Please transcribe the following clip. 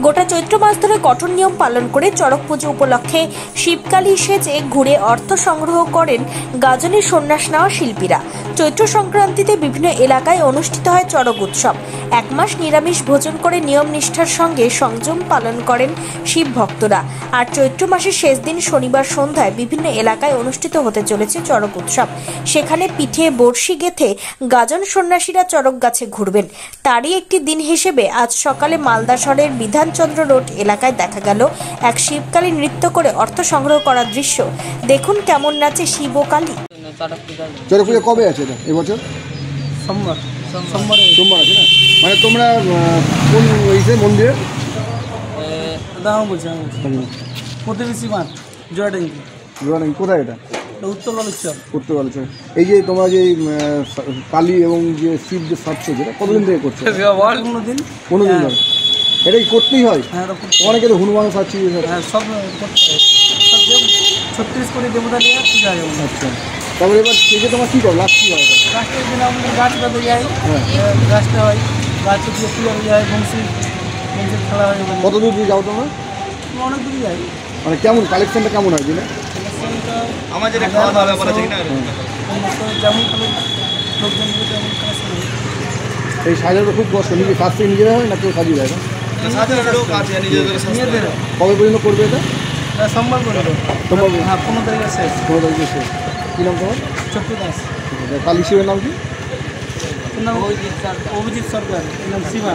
গোটা চৈত্র মাস ধরে কঠোর নিয়ম পালন করে চড়ক পুজো উপলক্ষে শিবকালী সেজে ঘুরে অর্থ সংগ্রহ করেন গাজনের সন্ন্যাস নেওয়া শিল্পীরা। চৈত্র সংক্রান্তিতে বিভিন্ন এলাকায় অনুষ্ঠিত হয় চড়ক উৎসব। এক মাস নিরামিষ ভোজন করে নিয়ম নিষ্ঠার সঙ্গে সংযম পালন করেন শিব ভক্তরা। আর চৈত্র মাসের শেষ দিন শনিবার সন্ধ্যায় বিভিন্ন এলাকায় অনুষ্ঠিত হতে চলেছে চড়ক উৎসব। সেখানে পিঠে বড়শি গেঁথে গাজন সন্ন্যাসীরা চড়ক গাছে ঘুরবেন। তারই একটি দিন হিসেবে আজ সকালে মালদা শহরের বিধানচন্দ্র রোড এলাকায় দেখা গেল এক শিবকালী নৃত্য করে অর্থ সংগ্রহ করার দৃশ্য। দেখুন কেমন নাচে শিব ও কালী। চড়ক পুজো কবে আছে এটা এবছর? সোমবার আছে না? মানে তোমরা কোন হিসেবে মন্দিরে? বলছি প্রতিবেশী মাঠ জয়ডাঙ্গি। কোথায় এটা? উত্তর বালুচর। উত্তর বালুচর। এই যে তোমরা যে কালী এবং যে শিব যে সাজছো, যেটা কতদিন থেকে করছো? 15 দিন ধরে। এটা কি করতেই হয়? অনেকে তো হনুমান সাজছি। সব করতে হয়, সব 36 কোটি দেবতা নিয়ে পূজা হয়। আচ্ছা, তারপরে এবার সেটা তোমার কী করো? লাস্ট কী হয়? লাস্টের দিন আমাদের গাছ বাঁধে যায়, গাছটা হয়, গাছে দিয়ে পূজা হয়ে যায়, বংশীর খেলা হয়। কত দূর দিয়ে যাও তোমরা? অনেক দূর যাই। মানে কেমন কালেকশনটা কেমন হয় দিনে? আমার যেটা খাওয়া দাওয়া ব্যাপার আছে কিনা যেমন লোকজন তেমন কালেকশন হয়। এই সাজাটা খুব কষ্ট, নিজে কাজ থেকে নিজেরা হয় না কেউ সাজিয়ে দেয়? কবে পর্যন্ত করবে এটা? সোমবার করে সোমবার? হ্যাঁ, 15 তারিখে শেষ। 15 তারিখে শেষ। কী নাম তোমার? ছোট্ট দাস। কালী শিবের নাম কি? অভিজিৎ সরকার, নাম শিবা।